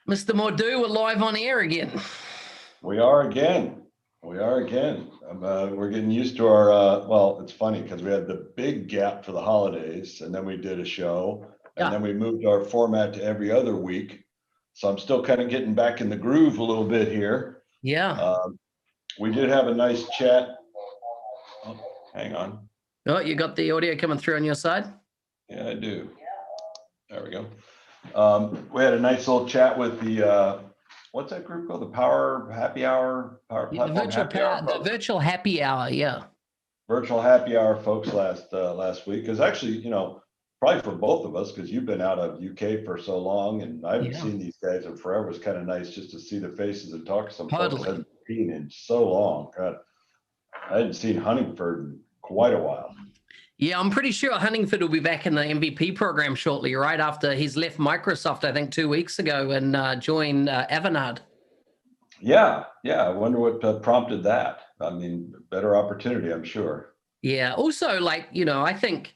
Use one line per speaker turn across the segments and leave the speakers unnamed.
Mr. Mordue, we're live on air again.
We are again. We're getting used to our, well, it's funny because we had the big gap for the holidays and then we did a show and then we moved our format to every other week. So I'm still kind of getting back in the groove a little bit here.
Yeah.
We did have a nice chat. Oh, hang on.
Oh, you got the audio coming through on your side?
Yeah, I do. There we go. We had a nice little chat with the, what's that group called? The Power Happy Hour?
The virtual happy hour, yeah.
Virtual happy hour folks last week. Because actually, probably for both of us, because you've been out of UK for so long and I haven't seen these guys in forever. It's kind of nice just to see the faces and talk to some folks I haven't seen in so long. God, I hadn't seen Huntingford in quite a while.
Yeah, I'm pretty sure Huntingford will be back in the MVP program shortly, right after he's left Microsoft, I think 2 weeks ago, and joined Avanade.
Yeah. I wonder what prompted that. I mean, better opportunity, I'm sure.
Yeah. Also, I think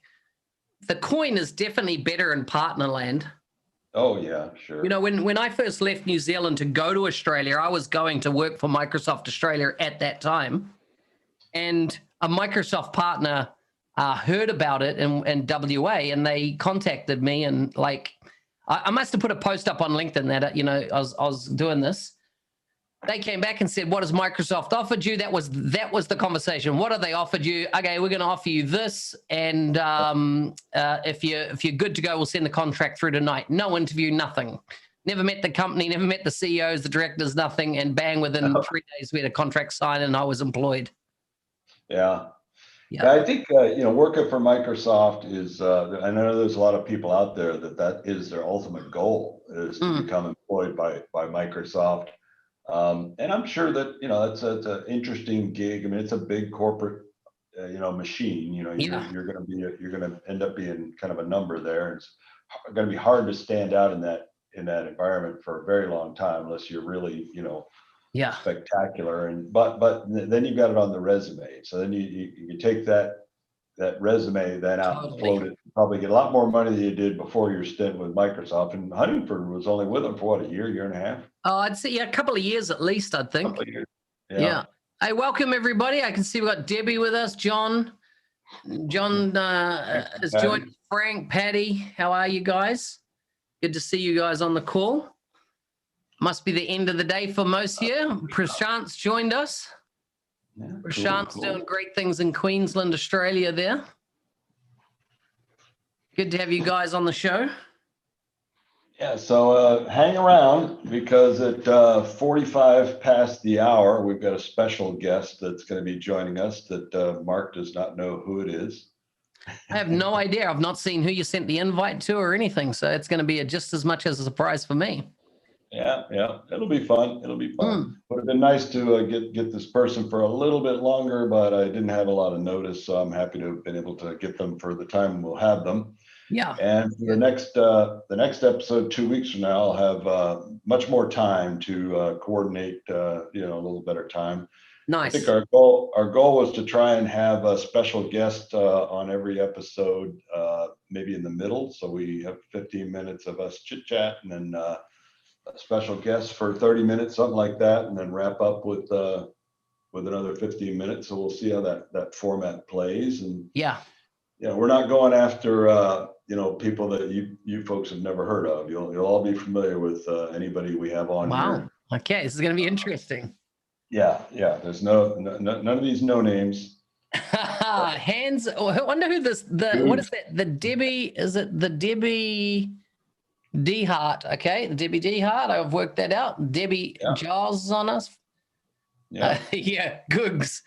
the coin is definitely better in partner land.
Oh, yeah, sure.
When I first left New Zealand to go to Australia, I was going to work for Microsoft Australia at that time. And a Microsoft partner heard about it in WA, and they contacted me, and I must have put a post up on LinkedIn that I was doing this. They came back and said, "What has Microsoft offered you?" That was the conversation. What have they offered you? Okay, we're going to offer you this, and if you're good to go, we'll send the contract through tonight. No interview, nothing. Never met the company, never met the CEOs, the directors, nothing. And bang, within 3 days, we had a contract signed, and I was employed.
Yeah, I think working for Microsoft is. I know there's a lot of people out there that is their ultimate goal, is to become employed by Microsoft. And I'm sure that it's an interesting gig. I mean, it's a big corporate machine. You're going to end up being kind of a number there. It's going to be hard to stand out in that environment for a very long time unless you're really spectacular. But then you've got it on the resume. So then you take that resume then out and float it. Probably get a lot more money than you did before your stint with Microsoft. And Huntingford was only with them for what, a year and a half?
Oh, I'd say a couple of years at least, I think. Yeah. Hey, welcome everybody. I can see we've got Debbie with us. John has joined. Frank, Patty, how are you guys? Good to see you guys on the call. Must be the end of the day for most here. Prashant's joined us. Yeah, Prashant's doing great things in Queensland, Australia there. Good to have you guys on the show.
Yeah, so hang around because at 45 past the hour, we've got a special guest that's going to be joining us that Mark does not know who it is.
I have no idea. I've not seen who you sent the invite to or anything, so it's going to be just as much as a surprise for me.
Yeah, it'll be fun. Would have been nice to get this person for a little bit longer, but I didn't have a lot of notice, so I'm happy to have been able to get them for the time we'll have them.
Yeah.
And for the next episode 2 weeks from now, I'll have much more time to coordinate, a little better time.
Nice.
I think our goal was to try and have a special guest on every episode, maybe in the middle. So we have 15 minutes of us chit chat, and then a special guest for 30 minutes, something like that, and then wrap up with another 15 minutes. So we'll see how that format plays. And we're not going after people that you folks have never heard of. You'll all be familiar with anybody we have on here.
Wow. Okay, this is going to be interesting.
Yeah. There's none of these no names.
Hands. I wonder who what is that? The Debbie, is it the Debbie D Hart? Okay, the Debbie D Hart. I've worked that out. Debbie Giles is on us. Yeah. Googs.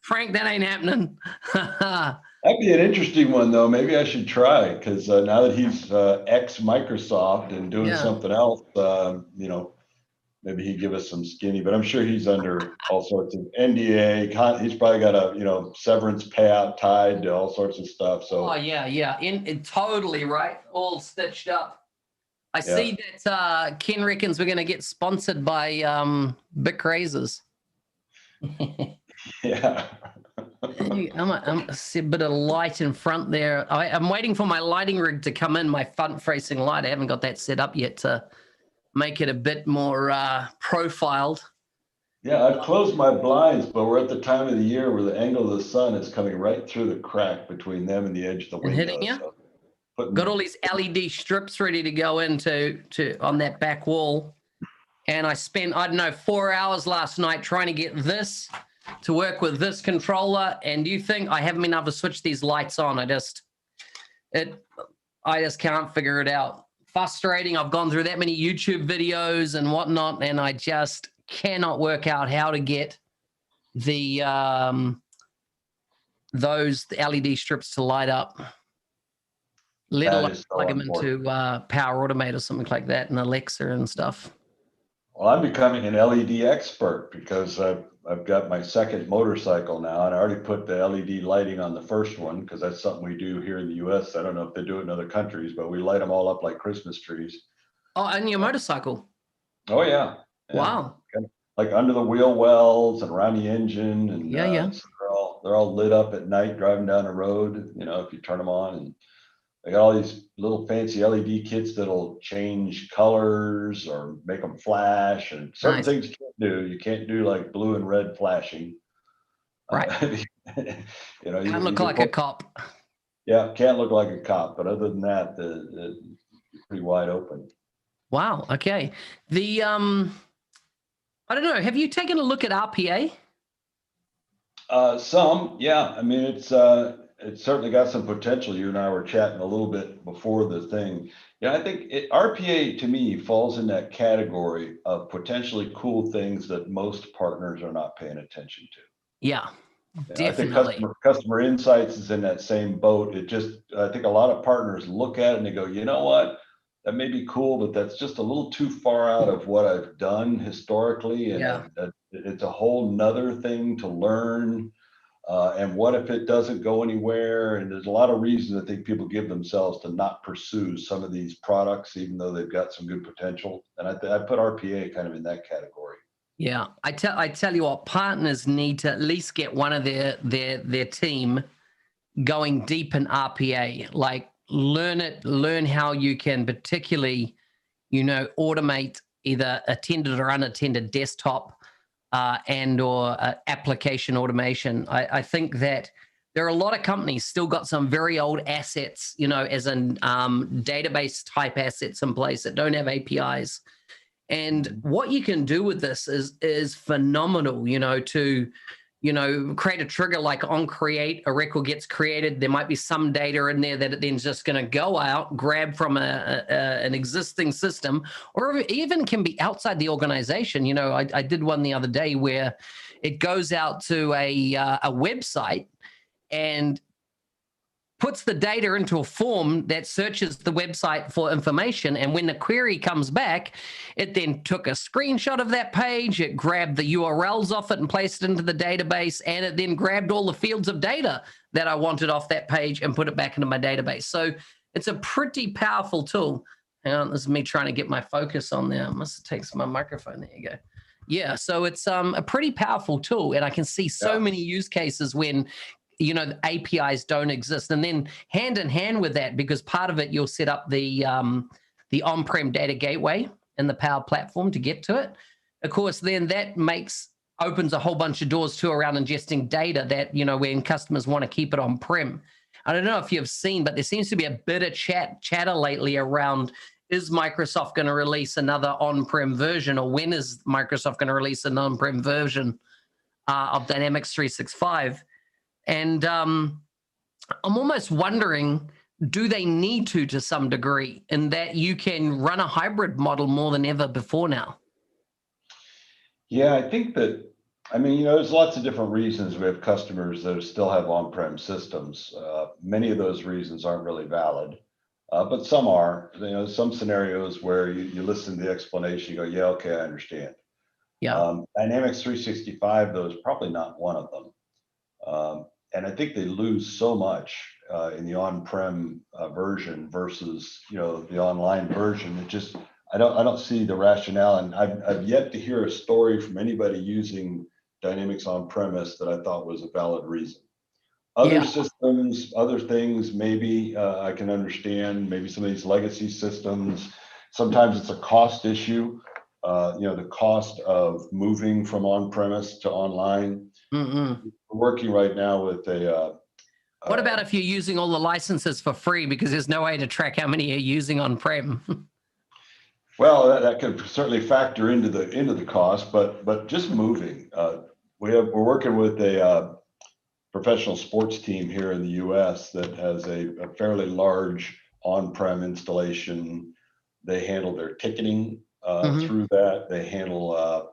Frank, that ain't happening.
That'd be an interesting one, though. Maybe I should try, because now that he's ex-Microsoft and doing something else, maybe he'd give us some skinny. But I'm sure he's under all sorts of NDA. He's probably got a severance payout tied to all sorts of stuff. So.
Oh yeah, totally right. All stitched up. I see that Ken reckons we're going to get sponsored by Bic Razors.
Yeah.
I see a bit of light in front there. I'm waiting for my lighting rig to come in, my front-facing light. I haven't got that set up yet to make it a bit more profiled.
Yeah, I've closed my blinds, but we're at the time of the year where the angle of the sun is coming right through the crack between them and the edge of the
And hitting
window.
you.
So
Got all these LED strips ready to go into on that back wall. And I spent, I don't know, 4 hours last night trying to get this to work with this controller. And you think I haven't been able to switch these lights on? I just can't figure it out. Frustrating. I've gone through that many YouTube videos and whatnot, and I just cannot work out how to get the those LED strips to light up. Let alone plug them into Power Automate or something like that, and Alexa and stuff.
Well, I'm becoming an LED expert because I've got my second motorcycle now, and I already put the LED lighting on the first one because that's something we do here in the U.S. I don't know if they do it in other countries, but we light them all up like Christmas trees.
Oh, and your motorcycle?
Oh yeah.
Wow.
Kind of like under the wheel wells and around the engine, and
yeah.
So they're all lit up at night driving down the road. You know, if you turn them on, and they got all these little fancy LED kits that'll change colors or make them flash, and certain things you can't do. You can't do like blue and red flashing.
Right.
You know,
can't look like a cop.
Yeah, can't look like a cop. But other than that, the pretty wide open.
Wow. Okay. The I don't know. Have you taken a look at RPA?
Some, yeah. I mean, it's certainly got some potential. You and I were chatting a little bit before the thing. Yeah, I think RPA to me falls in that category of potentially cool things that most partners are not paying attention to.
Yeah, definitely.
I think customer insights is in that same boat. I think a lot of partners look at it and they go, you know what? That may be cool, but that's just a little too far out of what I've done historically. And it's a whole nother thing to learn. And what if it doesn't go anywhere? And there's a lot of reasons I think people give themselves to not pursue some of these products, even though they've got some good potential. And I put RPA kind of in that category.
Yeah, I tell you what, partners need to at least get one of their team going deep in RPA, like learn how you can particularly, automate either attended or unattended desktop and or application automation. I think that there are a lot of companies still got some very old assets, as in database type assets in place that don't have APIs. And what you can do with this is phenomenal, to create a trigger like on create, a record gets created. There might be some data in there that it then's just going to go out, grab from an existing system, or even can be outside the organization. I did one the other day where it goes out to a website and puts the data into a form that searches the website for information. And when the query comes back, it then took a screenshot of that page, it grabbed the URLs off it and placed it into the database, and it then grabbed all the fields of data that I wanted off that page and put it back into my database. So it's a pretty powerful tool. Hang on, this is me trying to get my focus on there. I must have taken my microphone. There you go. Yeah, so it's a pretty powerful tool, and I can see so many use cases when the APIs don't exist. And then hand in hand with that, because part of it, you'll set up the on-prem data gateway in the Power Platform to get to it. Of course, then that opens a whole bunch of doors too around ingesting data that, when customers want to keep it on-prem. I don't know if you've seen, but there seems to be a bit of chatter lately around, is Microsoft going to release another on-prem version, or when is Microsoft going to release an on-prem version of Dynamics 365? And I'm almost wondering, do they need to some degree, in that you can run a hybrid model more than ever before now?
Yeah, I think that, there's lots of different reasons we have customers that still have on-prem systems. Many of those reasons aren't really valid, but some are. Some scenarios where you listen to the explanation, you go, yeah, okay, I understand.
Yeah.
Dynamics 365, though, is probably not one of them. And I think they lose so much in the on-prem version versus the online version. I don't see the rationale, and I've yet to hear a story from anybody using Dynamics on-premise that I thought was a valid reason. Other systems, other things, maybe I can understand. Maybe some of these legacy systems, Sometimes it's a cost issue. The cost of moving from on-premise to online. We're working right now with a.
What about if you're using all the licenses for free because there's no way to track how many you're using on-prem?
Well, that could certainly factor into the cost, but just moving. We're working with a professional sports team here in the U.S. that has a fairly large on-prem installation. They handle their ticketing through that. They handle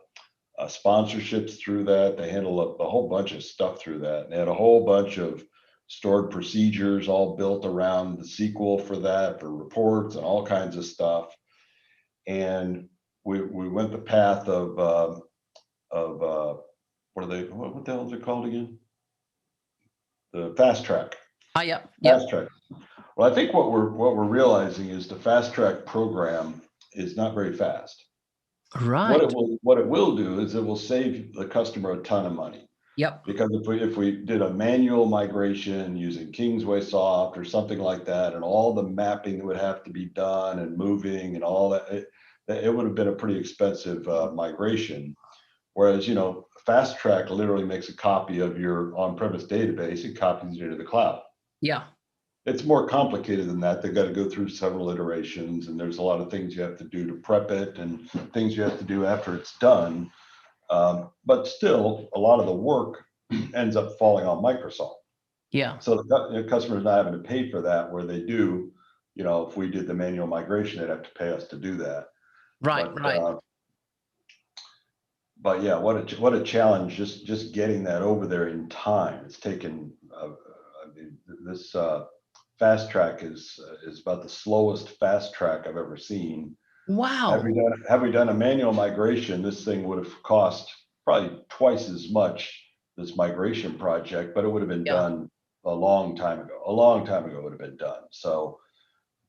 sponsorships through that. They handle a whole bunch of stuff through that. And they had a whole bunch of stored procedures all built around the SQL for that, for reports and all kinds of stuff. And we went the path of what the hell is it called again? The fast track.
Oh yeah.
Fast track. Well, I think what we're realizing is the fast track program is not very fast.
Right.
What it will do is it will save the customer a ton of money.
Yep.
Because if we did a manual migration using Kingsway Soft or something like that, and all the mapping that would have to be done and moving and all that, it would have been a pretty expensive migration. Whereas, Fast Track literally makes a copy of your on-premise database and copies it into the cloud.
Yeah.
It's more complicated than that. They've got to go through several iterations, and there's a lot of things you have to do to prep it and things you have to do after it's done. But still, a lot of the work ends up falling on Microsoft.
Yeah.
So the customer's not having to pay for that, where they do, if we did the manual migration, they'd have to pay us to do that.
Right. Right.
But yeah, what a challenge just getting that over there in time. It's taken. This fast track is about the slowest fast track I've ever seen.
Wow.
Have we done a manual migration, this thing would have cost probably twice as much, this migration project, but it would have been done a long time ago. A long time ago it would have been done. So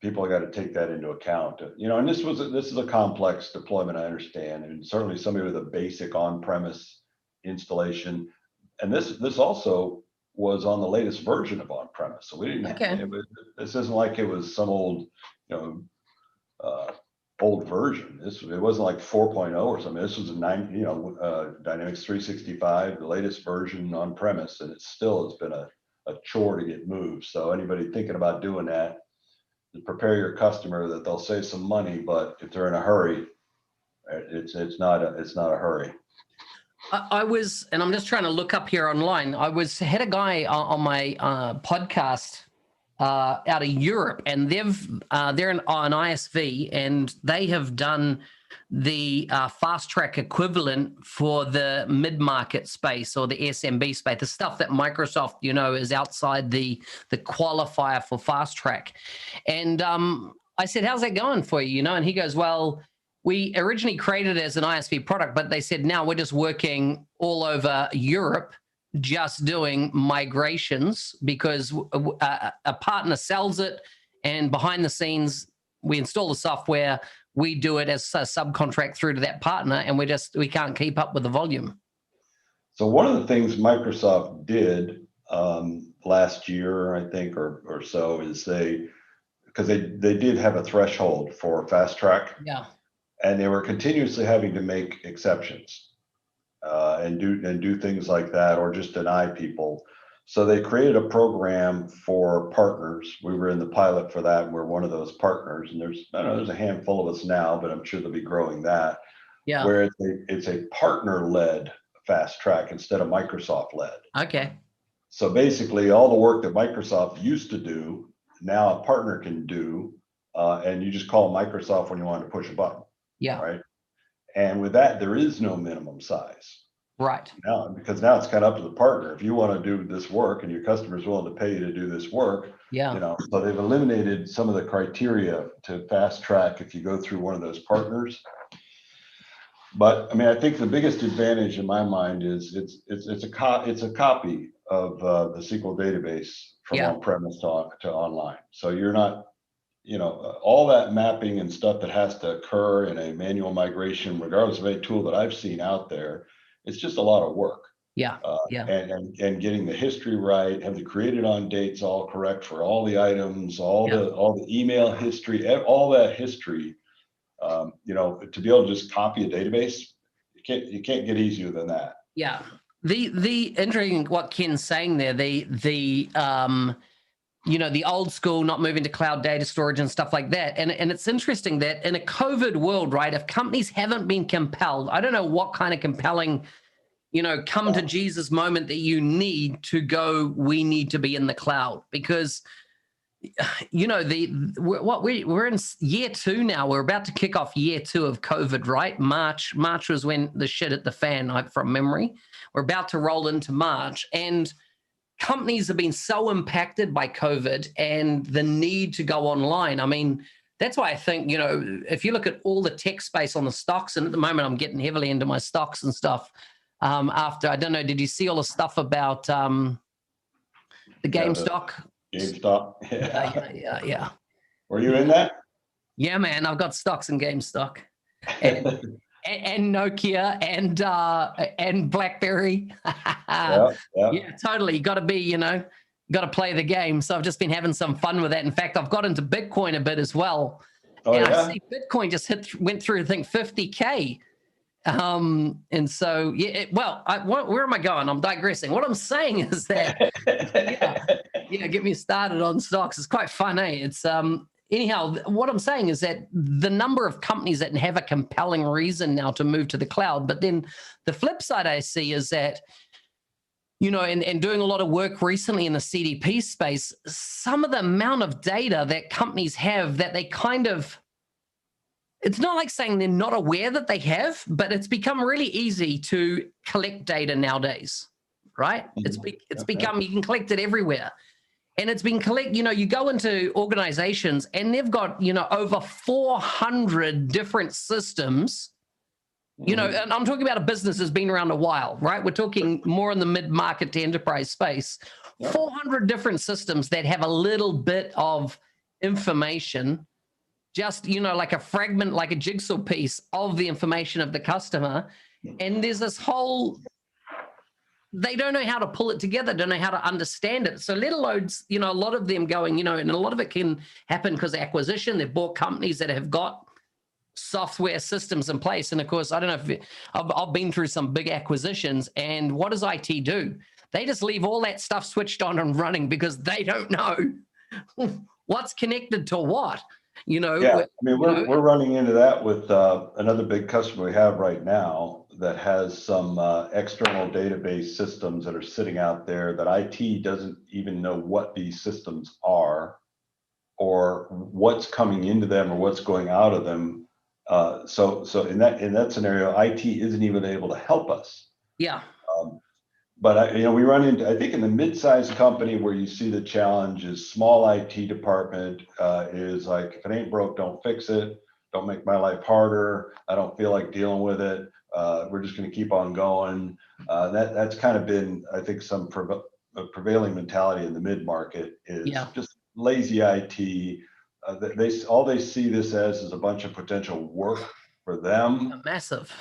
people got to take that into account. And this is a complex deployment, I understand, and certainly somebody with a basic on-premise installation. And this also was on the latest version of on-premise, so we didn't. This isn't like it was some old, old version. It wasn't like 4.0 or something. This was a Dynamics 365, the latest version on premise, and it still has been a chore to get moved. So anybody thinking about doing that, prepare your customer that they'll save some money, but if they're in a hurry, it's not a hurry.
And I'm just trying to look up here online. Had a guy on my podcast out of Europe, and they're an ISV, and they have done the fast track equivalent for the mid-market space or the SMB space, the stuff that Microsoft, is outside the qualifier for fast track. And I said, how's that going for you? And he goes, well, we originally created it as an ISV product, but they said, now we're just working all over Europe, just doing migrations because a partner sells it, and behind the scenes, we install the software, we do it as a subcontract through to that partner, and we can't keep up with the volume.
So one of the things Microsoft did last year, I think, or so, is because they did have a threshold for fast track.
Yeah.
And they were continuously having to make exceptions and do things like that, or just deny people. So they created a program for partners. We were in the pilot for that, and we're one of those partners. And there's a handful of us now, but I'm sure they'll be growing that.
Yeah.
Where it's a partner-led fast track instead of Microsoft-led.
Okay.
So basically, all the work that Microsoft used to do, now a partner can do, and you just call Microsoft when you want to push a button.
Yeah.
Right. And with that, there is no minimum size.
Right.
Because now it's kind of up to the partner. If you want to do this work and your customer is willing to pay you to do this work, so they've eliminated some of the criteria to fast track if you go through one of those partners. But I mean, I think the biggest advantage in my mind is it's a copy of the SQL database from on-premise to online. So you're not, all that mapping and stuff that has to occur in a manual migration, regardless of any tool that I've seen out there, it's just a lot of work.
Yeah.
And getting the history right, have the created on dates all correct for all the items, all the email history, all that history You know, to be able to just copy a database, you can't get easier than that.
Yeah. The interesting what Ken's saying there, you know, the old school, not moving to cloud data storage and stuff like that. And it's interesting that in a COVID world, right, if companies haven't been compelled, I don't know what kind of compelling, you know, come to Jesus moment that you need to go, we need to be in the cloud, because, you know, we're in year 2 now. We're about to kick off year 2 of COVID, right? March was when the shit hit the fan, from memory. We're about to roll into March, and companies have been so impacted by COVID and the need to go online. I mean, that's why I think, you know, if you look at all the tech space on the stocks, and at the moment I'm getting heavily into my stocks and stuff. After, I don't know, did you see all the stuff about the GameStop?
GameStop.
Yeah.
Were you in that?
Yeah, man, I've got stocks in GameStop. And Nokia and BlackBerry.
Yeah,
totally. You got to be, you know, got to play the game. So I've just been having some fun with that. In fact, I've got into Bitcoin a bit as well.
Oh,
and
yeah?
I see Bitcoin just went through, I think, 50K. And so, where am I going? I'm digressing. What I'm saying is that, get me started on stocks. It's quite fun, eh? It's, anyhow, what I'm saying is that the number of companies that have a compelling reason now to move to the cloud, but then the flip side I see is that, you know, and doing a lot of work recently in the CDP space, some of the amount of data that companies have that they kind of, it's not like saying they're not aware that they have, but it's become really easy to collect data nowadays, right? It's become, you can collect it everywhere. And it's been you know, you go into organizations and they've got, you know, over 400 different systems, you know, and I'm talking about a business that's been around a while, right? We're talking more in the mid-market to enterprise space, 400 different systems that have a little bit of information, just, you know, like a fragment, like a jigsaw piece of the information of the customer. And there's this whole, they don't know how to pull it together, don't know how to understand it. So let alone, you know, a lot of them going, you know, and a lot of it can happen because of acquisition. They've bought companies that have got software systems in place. And of course, I don't know if I've been through some big acquisitions, and what does IT do? They just leave all that stuff switched on and running because they don't know what's connected to what, you know?
Yeah, I mean, we're running into that with another big customer we have right now that has some external database systems that are sitting out there that IT doesn't even know what these systems are or what's coming into them or what's going out of them. So in that scenario, IT isn't even able to help us.
Yeah.
But you know, we run into, I think, in the mid-sized company where you see the challenge is small IT department is like, if it ain't broke, don't fix it. Don't make my life harder. I don't feel like dealing with it. We're just going to keep on going. That's kind of been, I think, some prevailing mentality in the mid-market is just lazy IT. All they see this as is a bunch of potential work for them.
Massive.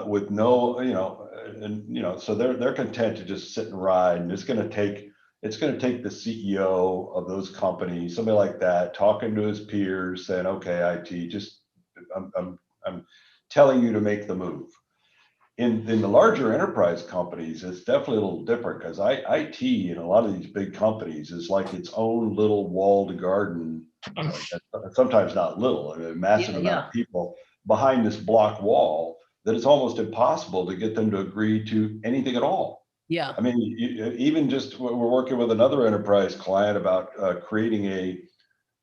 With no, you know, and you know, so they're content to just sit and ride, and it's going to take the CEO of those companies, somebody like that, talking to his peers, saying, "Okay, IT, just I'm telling you to make the move." In the larger enterprise companies, it's definitely a little different because IT in a lot of these big companies is like its own little walled garden. Sometimes not little, a massive amount of people behind this block wall that it's almost impossible to get them to agree to anything at all.
Yeah.
I mean, even just we're working with another enterprise client about creating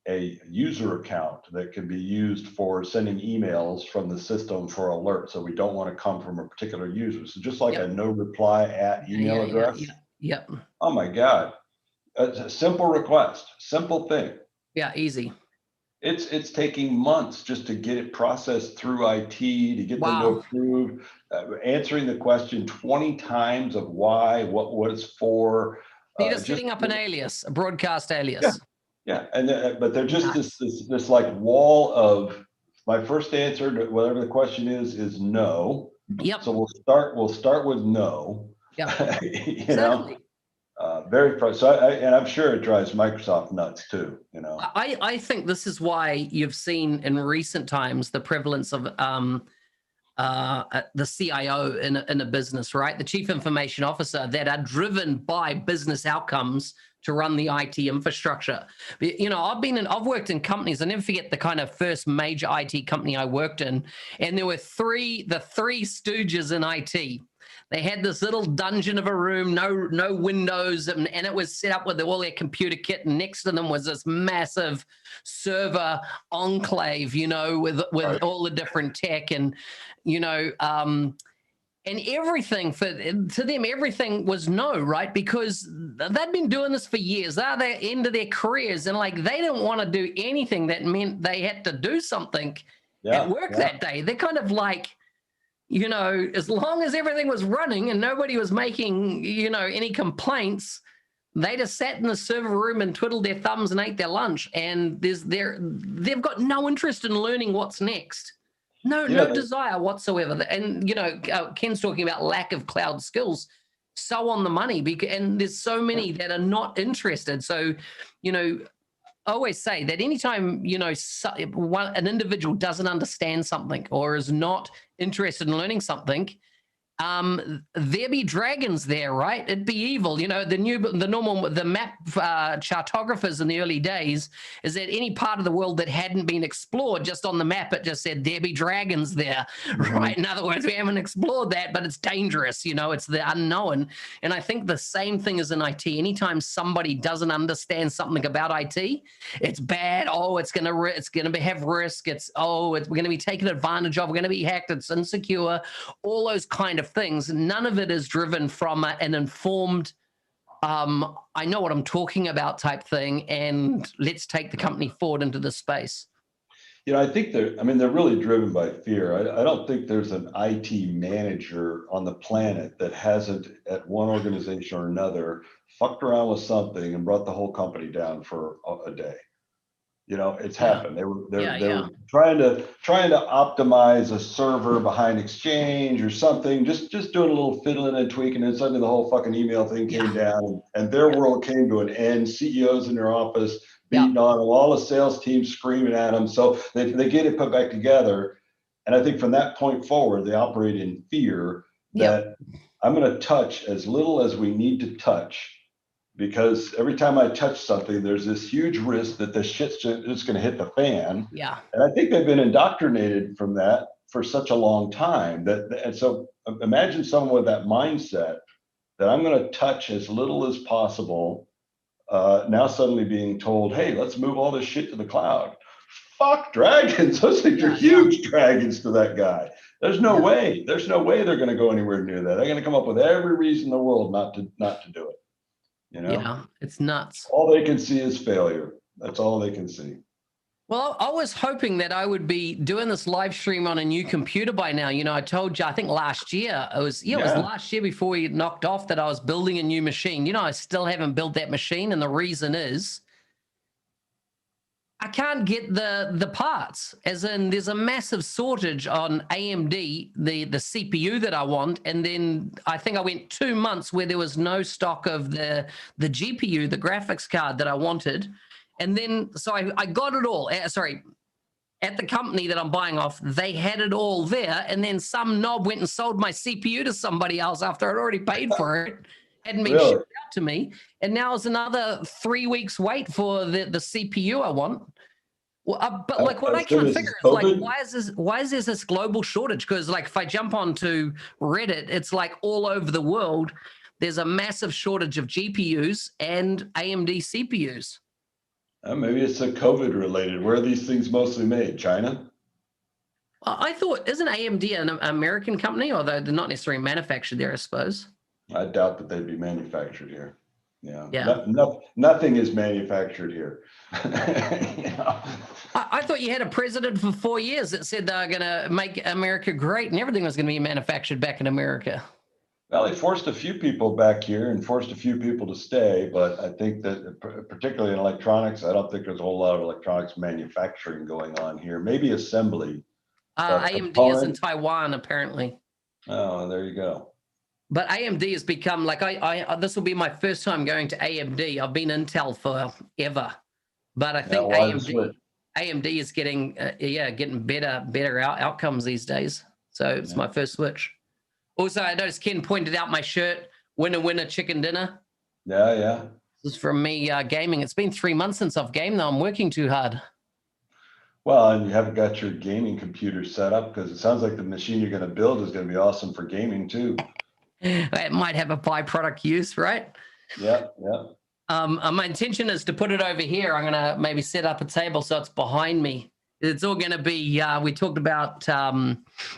a user account that can be used for sending emails from the system for alerts. So we don't want to come from a particular user. So just like a no reply at email address.
Yeah.
Oh my God. It's a simple request, simple thing.
Yeah, easy.
It's taking months just to get it processed through IT, to get them to approve, answering the question 20 times of why, what it's for.
You're just setting up an alias, a broadcast alias.
Yeah, and but they're just this like wall of, my first answer to whatever the question is no.
Yep.
So we'll start with no.
Yeah.
You know, very frustrating. And I'm sure it drives Microsoft nuts too, you know.
I think this is why you've seen in recent times the prevalence of the CIO in a business, right? The chief information officer, that are driven by business outcomes to run the IT infrastructure. You know, I've worked in companies. I never forget the kind of first major IT company I worked in, and there were the three stooges in IT. They had this little dungeon of a room, no windows, and it was set up with all their computer kit. And next to them was this massive server enclave, you know, with
Right.
all the different tech, and you know, and everything to them, everything was no, right? Because they'd been doing this for years. They're at the end of their careers, and like they didn't want to do anything that meant they had to do something at work that day. They're kind of like, you know, as long as everything was running and nobody was making, you know, any complaints, they just sat in the server room and twiddled their thumbs and ate their lunch. And they've got no interest in learning what's next. No desire whatsoever. And, you know, Ken's talking about lack of cloud skills. So on the money, and there's so many that are not interested. So, you know, I always say that anytime, you know, an individual doesn't understand something or is not interested in learning something, there be dragons there, right? It'd be evil. You know, the map chartographers in the early days is that any part of the world that hadn't been explored, just on the map, it just said there be dragons there, right? In other words, we haven't explored that, but it's dangerous. You know, it's the unknown. And I think the same thing is in IT. Anytime somebody doesn't understand something about IT, it's bad. Oh, it's gonna have risk. We're gonna be taken advantage of. We're gonna be hacked. It's insecure. All those kind of things. None of it is driven from an informed, I know what I'm talking about type thing, and let's take the company forward into this space.
You know, I think they're really driven by fear. I don't think there's an IT manager on the planet that hasn't, at one organization or another, fucked around with something and brought the whole company down for a day. You know, it's happened. They were trying to optimize a server behind Exchange or something, just doing a little fiddling and tweaking, and suddenly the whole fucking email thing came down, and their world came to an end. CEOs in their office beating on them, all the sales teams screaming at them. So they get it put back together, and I think from that point forward, they operate in fear that I'm going to touch as little as we need to touch. Because every time I touch something, there's this huge risk that the shit's just going to hit the fan.
Yeah.
And I think they've been indoctrinated from that for such a long time. And so imagine someone with that mindset that I'm going to touch as little as possible, now suddenly being told, hey, let's move all this shit to the cloud. Fuck dragons. Those things are huge dragons to that guy. There's no way. There's no way they're going to go anywhere near that. They're going to come up with every reason in the world not to do it. You know?
Yeah, it's nuts.
All they can see is failure. That's all they can see.
Well, I was hoping that I would be doing this live stream on a new computer by now. You know, I told you, I think last year, it was last year before we knocked off, that I was building a new machine. You know, I still haven't built that machine. And the reason is I can't get the parts, as in there's a massive shortage on AMD, the CPU that I want. And then I think I went 2 months where there was no stock of the GPU, the graphics card that I wanted. And then, so I got it all, at the company that I'm buying off, they had it all there. And then some knob went and sold my CPU to somebody else after I'd already paid for it. Hadn't been shipped out to me. And now it's another 3 weeks wait for the CPU I want. Well, but like what I can't figure is like, why is there this global shortage? Because like if I jump onto Reddit, it's like all over the world, there's a massive shortage of GPUs and AMD CPUs.
Maybe it's a COVID related. Where are these things mostly made? China?
I thought, isn't AMD an American company, although they're not necessarily manufactured there, I suppose?
I doubt that they'd be manufactured here. Nothing is manufactured here. You know?
I thought you had a president for 4 years that said they were going to make America great and everything was going to be manufactured back in America.
Well, they forced a few people back here and forced a few people to stay, but I think that particularly in electronics, I don't think there's a whole lot of electronics manufacturing going on here. Maybe assembly.
AMD is in Taiwan, apparently.
Oh, there you go.
But AMD has become like, this will be my first time going to AMD. I've been Intel forever, but I think AMD is getting, getting better outcomes these days. So it's my first switch. Also, I noticed Ken pointed out my shirt, winner, winner, chicken dinner.
Yeah.
This is from me gaming. It's been 3 months since I've gamed, though. I'm working too hard.
Well, and you haven't got your gaming computer set up, because it sounds like the machine you're going to build is going to be awesome for gaming too.
It might have a byproduct use, right?
Yeah.
My intention is to put it over here. I'm going to maybe set up a table so it's behind me. It's all going to be, we talked about,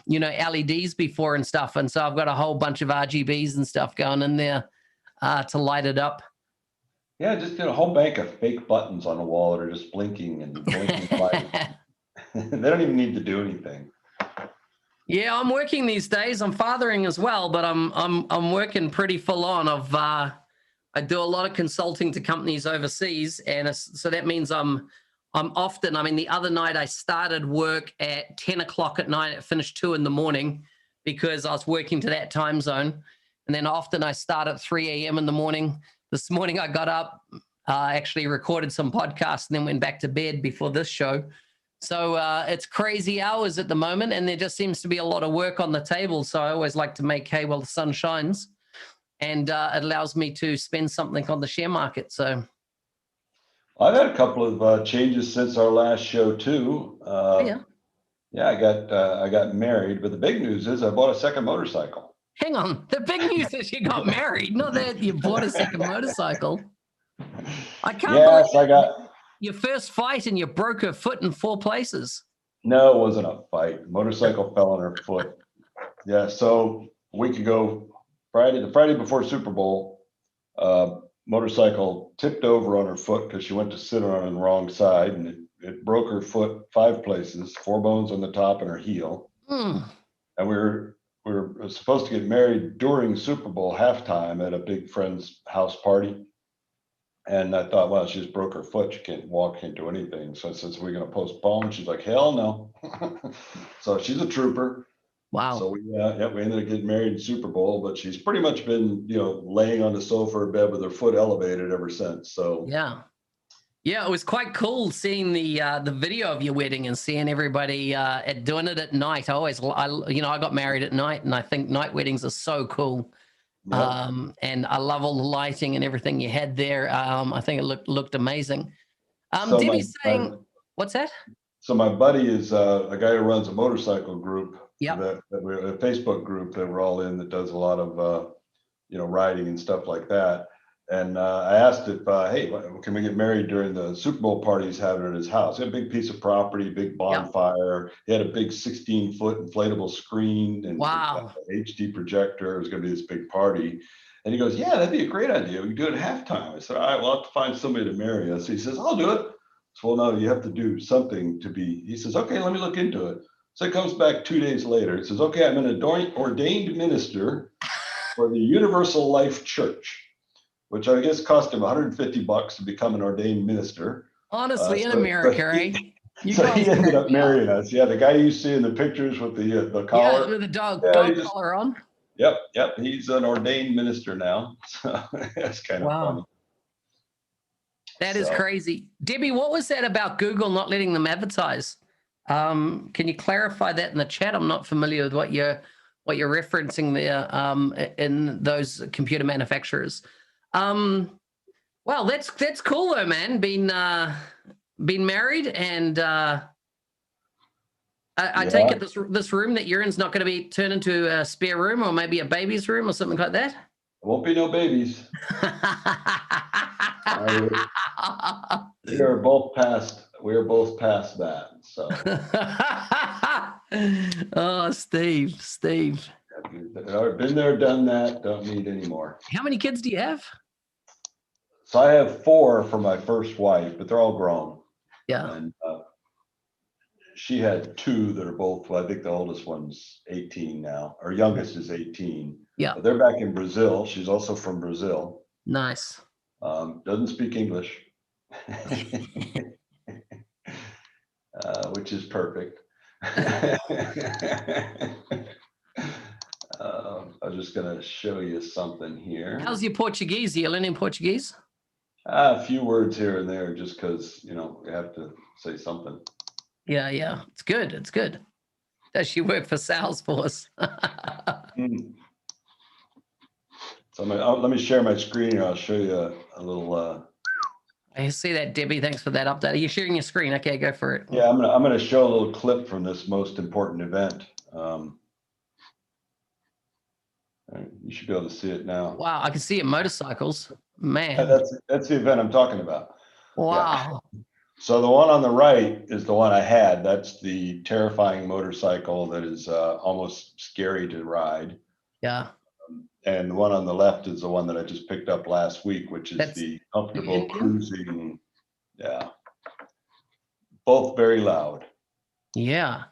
LEDs before and stuff. And so I've got a whole bunch of RGBs and stuff going in there to light it up.
Yeah, just did a whole bank of fake buttons on the wall that are just blinking and blinking lights. They don't even need to do anything.
Yeah, I'm working these days. I'm fathering as well, but I'm working pretty full on. I do a lot of consulting to companies overseas, and so that means I'm often. I mean, the other night I started work at 10 o'clock at night. It finished 2 in the morning because I was working to that time zone, and then often I start at 3 a.m. in the morning. This morning I got up, actually recorded some podcasts, and then went back to bed before this show. So it's crazy hours at the moment, and there just seems to be a lot of work on the table. So I always like to make hay while the sun shines, and it allows me to spend something on the share market. So
I've had a couple of changes since our last show too. Yeah, I got married, but the big news is I bought a second motorcycle.
Hang on. The big news is you got married, not that you bought a second motorcycle. I can't believe
I got
your first fight and you broke her foot in 4 places.
No, it wasn't a fight. The motorcycle fell on her foot. Yeah, so a week ago, the Friday before Super Bowl, motorcycle tipped over on her foot because she went to sit on the wrong side, and it broke her foot 5 places, 4 bones on the top and her heel. And we were supposed to get married during Super Bowl halftime at a big friend's house party. And I thought, well, she just broke her foot. She can't walk, can't do anything. So I said, so we're going to postpone. She's like, hell no. So she's a trooper.
Wow.
So we ended up getting married in Super Bowl, but she's pretty much been, laying on the sofa or bed with her foot elevated ever since. So
yeah, it was quite cool seeing the video of your wedding and seeing everybody doing it at night. I got married at night, and I think night weddings are so cool.
Yeah.
And I love all the lighting and everything you had there. I think it looked amazing.
So
Debbie's saying, what's that?
So my buddy is a guy who runs a motorcycle group.
Yeah.
That we're a Facebook group that we're all in, that does a lot of riding and stuff like that. And I asked if, hey, can we get married during the Super Bowl party he's having at his house? He had a big piece of property, big bonfire. He had a big 16-foot inflatable screen and
wow,
HD projector. It was going to be this big party. And he goes, yeah, that'd be a great idea. We can do it at halftime. I said, all right, we'll have to find somebody to marry us. He says, I'll do it. So, well, no, you have to do something to be. He says, okay, let me look into it. So he comes back 2 days later. He says, okay, I'm an ordained minister for the Universal Life Church, which I guess cost him $150 to become an ordained minister.
Honestly, in America, right?
So he ended up marrying us. Yeah, the guy you see in the pictures with the collar.
Yeah, with the dog collar on.
Yep. He's an ordained minister now. So that's kind of funny.
That is crazy. Debbie, what was that about Google not letting them advertise? Can you clarify that in the chat? I'm not familiar with what you're referencing there in those computer manufacturers. Well, that's cool though, man. Been married, and I take it this room that you're in is not going to be turned into a spare room, or maybe a baby's room or something like that.
There won't be no babies. We are both past that. So.
Oh, Steve.
Been there, done that. Don't need any more.
How many kids do you have?
So I have 4 for my first wife, but they're all grown.
Yeah.
And she had 2 that are both, well, I think the oldest one's 18 now. Our youngest is 18.
Yeah.
But they're back in Brazil. She's also from Brazil.
Nice.
Doesn't speak English, which is perfect. was just going to show you something here.
How's your Portuguese? Are you learning Portuguese?
A few words here and there, just because, you have to say something.
Yeah, yeah. It's good. It's good. Does she work for Salesforce?
So let me share my screen here. I'll show you a little.
I see that, Debbie. Thanks for that update. Are you sharing your screen? Okay, go for it.
Yeah, I'm gonna show a little clip from this most important event. You should be able to see it now.
Wow, I can see it. Motorcycles, man.
That's the event I'm talking about.
Wow.
Yeah. So the one on the right is the one I had. That's the terrifying motorcycle that is almost scary to ride.
Yeah.
And the one on the left is the one that I just picked up last week, which is the comfortable cruising. Yeah. Both very loud.
Yeah.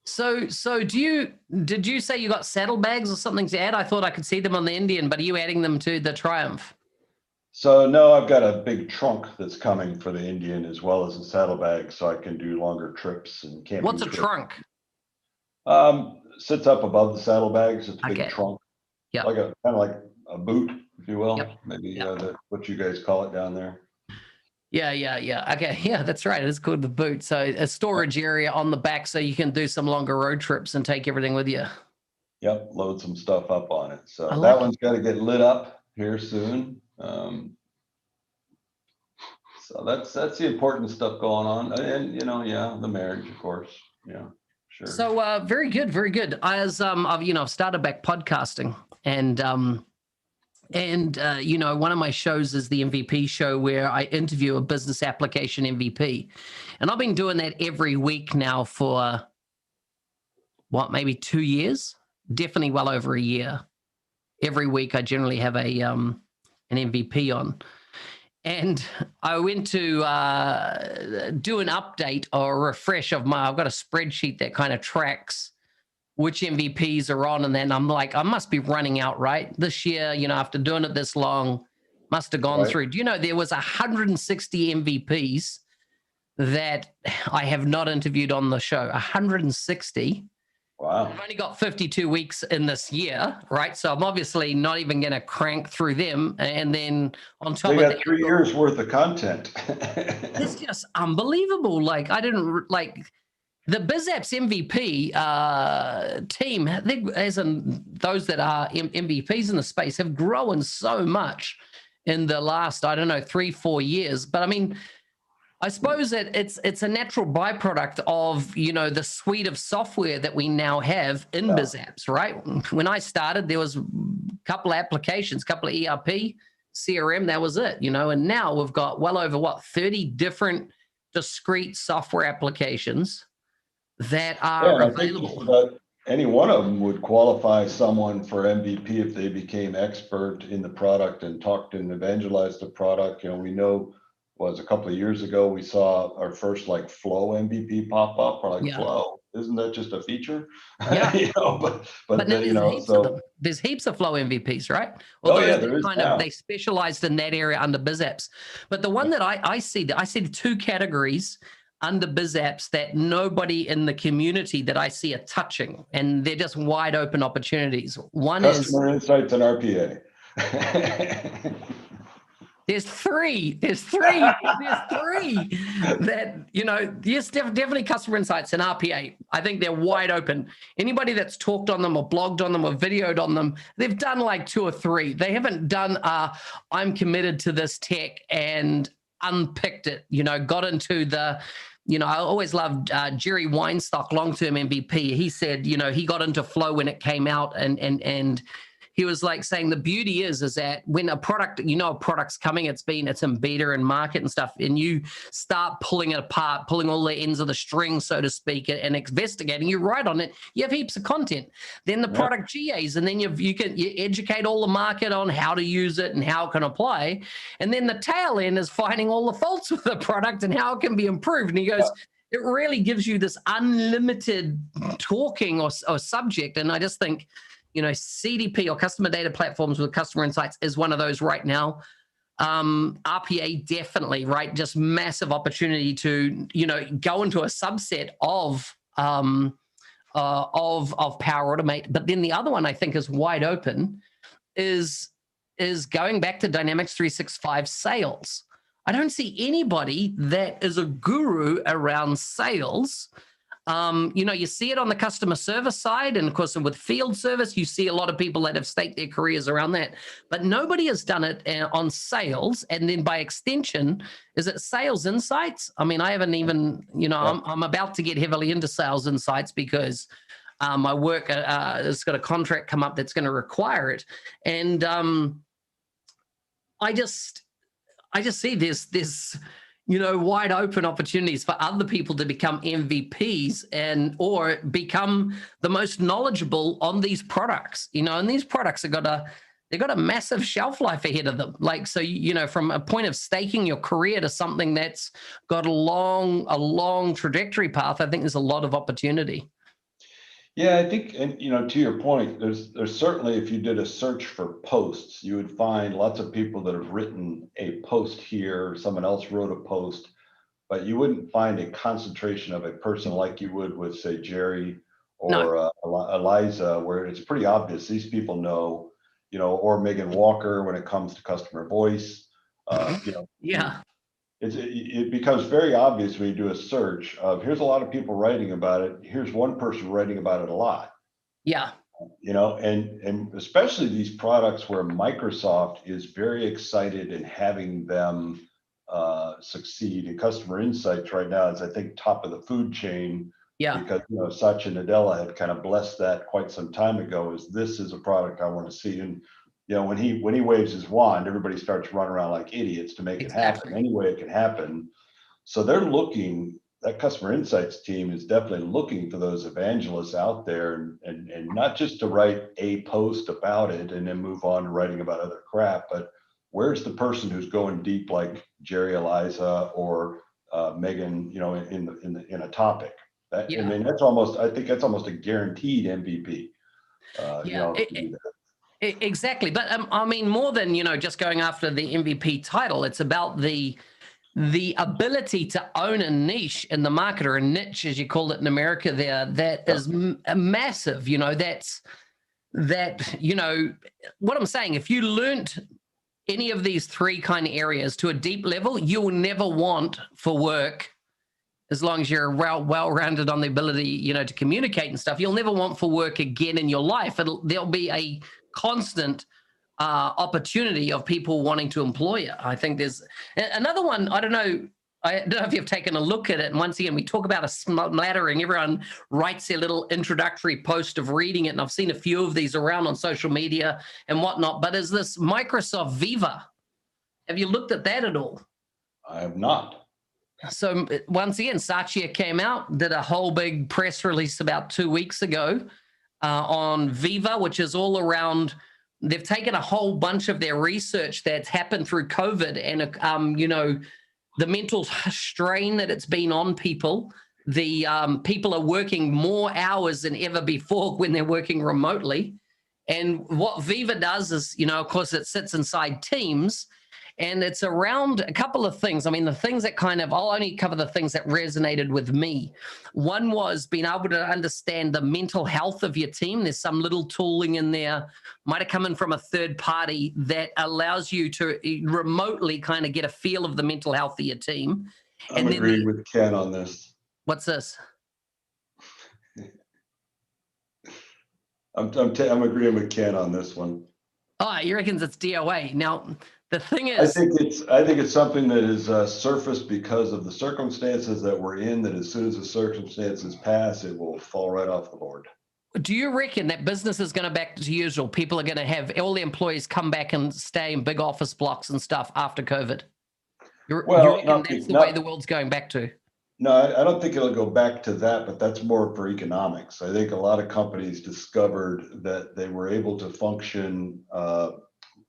So did you say you got saddlebags or something to add? I thought I could see them on the Indian, but are you adding them to the Triumph?
So no, I've got a big trunk that's coming for the Indian as well as a saddlebag, so I can do longer trips and camping.
What's a trunk?
Sits up above the saddlebags. It's a big trunk.
Yeah.
Like kind of like a boot, if you will.
Yep.
Maybe what you guys call it down there.
Yeah. Okay. Yeah, that's right. It's called the boot. So a storage area on the back so you can do some longer road trips and take everything with you.
Yep. Load some stuff up on it. So that one's got to get lit up here soon. So that's the important stuff going on. And, the marriage, of course. Yeah, sure.
So very good. Very good. As I've started back podcasting and one of my shows is the MVP show where I interview a business application MVP. And I've been doing that every week now for maybe 2 years, definitely well over a year. Every week I generally have an MVP on. And I went to do an update or a refresh of I've got a spreadsheet that kind of tracks which MVPs are on. And then I'm like, I must be running out, right? This year, after doing it this long, must have gone through. Do you know there was 160 MVPs that I have not interviewed on the show? 160.
Wow.
I've only got 52 weeks in this year, right? So I'm obviously not even going to crank through them. And then on top of that,
3 years worth of content.
It's just unbelievable. Like the BizApps MVP team, as in those that are MVPs in the space, have grown so much in the last, 3-4 years. But I mean, I suppose that it's a natural byproduct of, the suite of software that we now have in BizApps, right? When I started, there was a couple of applications, couple of ERP, CRM, that was it, and now we've got well over 30 different discrete software applications that are available.
Any one of them would qualify someone for MVP if they became expert in the product and talked and evangelized the product. We know was a couple of years ago, we saw our first Flow MVP pop up. We're like, Flow, isn't that just a feature?
Yeah.
but
there's heaps of Flow MVPs, right?
There is
they specialized in that area under BizApps. But the one that I see two categories under BizApps that nobody in the community that I see are touching, and they're just wide open opportunities. One is
customer insights and RPA.
There's three that, yes, definitely customer insights and RPA. I think they're wide open. Anybody that's talked on them or blogged on them or videoed on them, they've done 2 or 3. They haven't done, I'm committed to this tech and unpicked it, got into the, I always loved Jerry Weinstock, long-term MVP. He said, he got into Flow when it came out and he was saying the beauty is that when a product, a product's coming, it's in beta and market and stuff, and you start pulling it apart, pulling all the ends of the string, so to speak, and investigating, you write on it, you have heaps of content. Then the product GAs, and then you educate all the market on how to use it and how it can apply. And then the tail end is finding all the faults with the product and how it can be improved. And he goes, it really gives you this unlimited talking or subject. And I just think, CDP or customer data platforms with customer insights is one of those right now. RPA definitely, right? Just massive opportunity to, go into a subset of of Power Automate. But then the other one I think is wide open is going back to Dynamics 365 sales. I don't see anybody that is a guru around sales. You see it on the customer service side, and of course with field service, you see a lot of people that have staked their careers around that, but nobody has done it on sales. And then by extension, is it sales insights? I mean, I haven't even, I'm about to get heavily into sales insights because my work has got a contract come up that's going to require it. And I just see this wide open opportunities for other people to become MVPs or become the most knowledgeable on these products, and these products they've got a massive shelf life ahead of them. Like, so, from a point of staking your career to something that's got a long trajectory path, I think there's a lot of opportunity.
Yeah, I think, and to your point, there's certainly, if you did a search for posts, you would find lots of people that have written a post here, someone else wrote a post, but you wouldn't find a concentration of a person like you would with, say, Jerry or Eliza, where it's pretty obvious these people know, or Megan Walker when it comes to customer voice.
Yeah.
It becomes very obvious when you do a search of, here's a lot of people writing about it. Here's one person writing about it a lot.
Yeah.
And especially these products where Microsoft is very excited in having them succeed. And customer insights right now is, I think, top of the food chain.
Yeah.
Because Satya Nadella had kind of blessed that quite some time ago, as this is a product I want to see. And when he waves his wand, everybody starts running around like idiots to make it happen any way it can happen. So they're looking, that customer insights team is definitely looking for those evangelists out there, and not just to write a post about it and then move on to writing about other crap, but where's the person who's going deep like Jerry, Eliza, or Megan, in a topic. I mean, I think that's almost a guaranteed MVP.
Exactly. But I mean, more than, just going after the MVP title, it's about the ability to own a niche in the market, or a niche, as you call it in America there, that is massive. What I'm saying, if you learnt any of these three kind of areas to a deep level, you will never want for work, as long as you're well-rounded on the ability, to communicate and stuff, you'll never want for work again in your life. There'll be a constant opportunity of people wanting to employ you. I think there's another one. I don't know if you've taken a look at it. And once again, we talk about a smattering. Everyone writes their little introductory post of reading it. And I've seen a few of these around on social media and whatnot. But is this Microsoft Viva? Have you looked at that at all?
I have not.
So once again, Satya came out, did a whole big press release about 2 weeks ago on Viva, which is all around. They've taken a whole bunch of their research that's happened through COVID and, the mental strain that it's been on people. The people are working more hours than ever before when they're working remotely. And what Viva does is, of course, it sits inside Teams. And it's around a couple of things. I mean, the things that I'll only cover the things that resonated with me. One was being able to understand the mental health of your team. There's some little tooling in there, might have come in from a third party, that allows you to remotely kind of get a feel of the mental health of your team.
I'm agreeing with Ken on this.
What's this?
I'm agreeing with Ken on this one.
Oh, you reckon it's DOA? Now, the thing is,
I think it's something that is surfaced because of the circumstances that we're in, that as soon as the circumstances pass, it will fall right off the board.
Do you reckon that business is going to back to usual? People are going to have all the employees come back and stay in big office blocks and stuff after COVID? You reckon that's the way the world's going back to?
No, I don't think it'll go back to that, but that's more for economics. I think a lot of companies discovered that they were able to function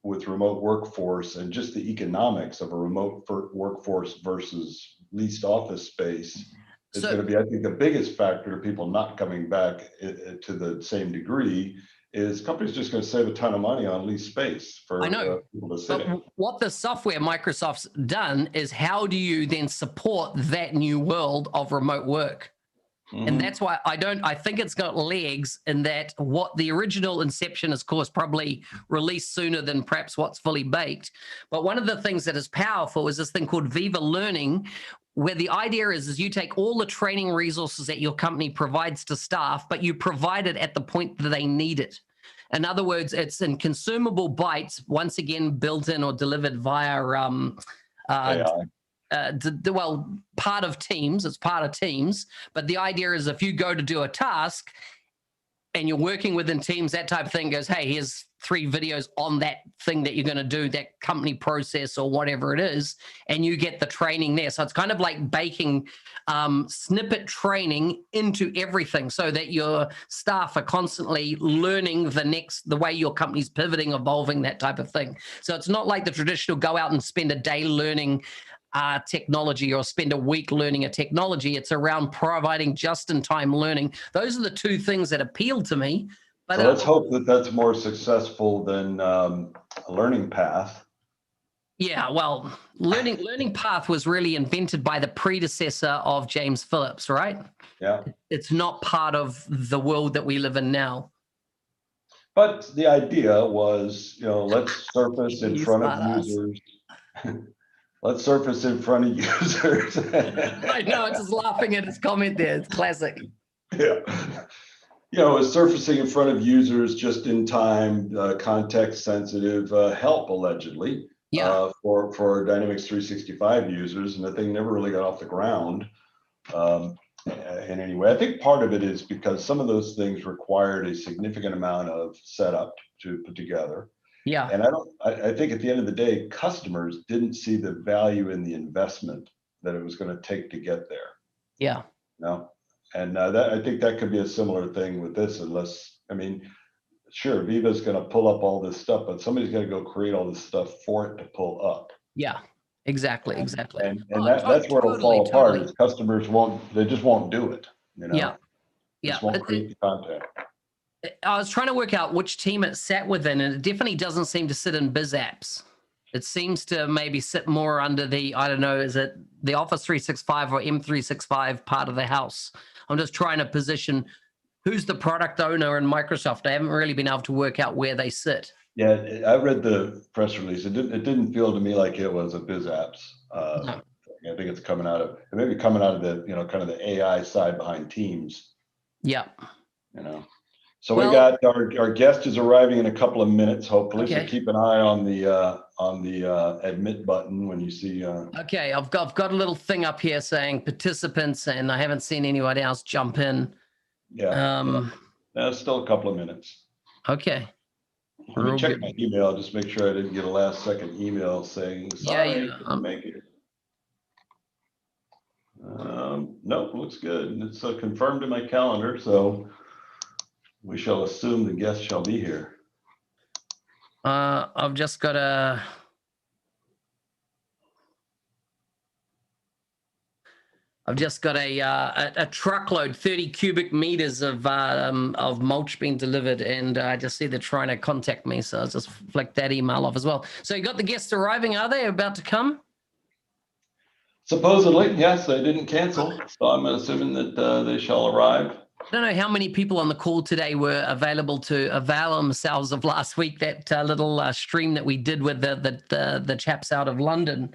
with remote workforce, and just the economics of a remote workforce versus leased office space is going to be, I think, the biggest factor to people not coming back to the same degree. Is companies just going to save a ton of money on leased space for people to sit in.
What the software Microsoft's done is, how do you then support that new world of remote work? And that's why I think it's got legs in that what the original inception is, of course, probably released sooner than perhaps what's fully baked. But one of the things that is powerful is this thing called Viva Learning, where the idea is you take all the training resources that your company provides to staff, but you provide it at the point that they need it. In other words, it's in consumable bytes, once again, built in or delivered via part of Teams. It's part of Teams. But the idea is if you go to do a task and you're working within Teams, that type of thing goes, hey, here's 3 videos on that thing that you're going to do, that company process or whatever it is, and you get the training there. So it's kind of like baking snippet training into everything so that your staff are constantly learning the way your company's pivoting, evolving, that type of thing. So it's not like the traditional go out and spend a day learning technology or spend a week learning a technology. It's around providing just-in-time learning. Those are the 2 things that appeal to me. But
so let's hope that that's more successful than a learning path.
Yeah, well, learning path was really invented by the predecessor of James Phillips, right?
Yeah.
It's not part of the world that we live in now.
But the idea was, let's surface in front of users. Let's surface in front of users.
I know, it's just laughing at his comment there. It's classic.
Yeah. It's surfacing in front of users just in time, context sensitive help, allegedly, for Dynamics 365 users. And the thing never really got off the ground in any way. I think part of it is because some of those things required a significant amount of setup to put together.
Yeah.
And I think at the end of the day, customers didn't see the value in the investment that it was going to take to get there.
Yeah.
No. And I think that could be a similar thing with this, sure, Viva's going to pull up all this stuff, but somebody's got to go create all this stuff for it to pull up.
Yeah, exactly.
And that's where it'll fall apart is customers just won't do it.
Yeah.
Just won't create the content.
I was trying to work out which team it sat within, and it definitely doesn't seem to sit in Biz Apps. It seems to maybe sit more under the, I don't know, is it the Office 365 or M365 part of the house? I'm just trying to position who's the product owner in Microsoft. I haven't really been able to work out where they sit.
Yeah, I read the press release. It didn't feel to me like it was a Biz Apps. No. I think it's coming out of the, kind of the AI side behind Teams.
Yeah.
So we got our guest is arriving in a couple of minutes, hopefully. Okay. So keep an eye on the admit button when you see.
Okay, I've got a little thing up here saying participants, and I haven't seen anyone else jump in.
Yeah. That's still a couple of minutes.
Okay.
Let me check my email. Just make sure I didn't get a last second email saying sorry, couldn't make it. Nope, looks good. It's confirmed in my calendar, so. We shall assume the guest shall be here.
I've just got a truckload, 30 cubic meters of mulch being delivered, and I just see they're trying to contact me, so I'll just flick that email off as well. So you got the guests arriving? Are they about to come?
Supposedly, yes. They didn't cancel, so I'm assuming that they shall arrive.
I don't know how many people on the call today were available to avail themselves of last week, that little stream that we did with the chaps out of London,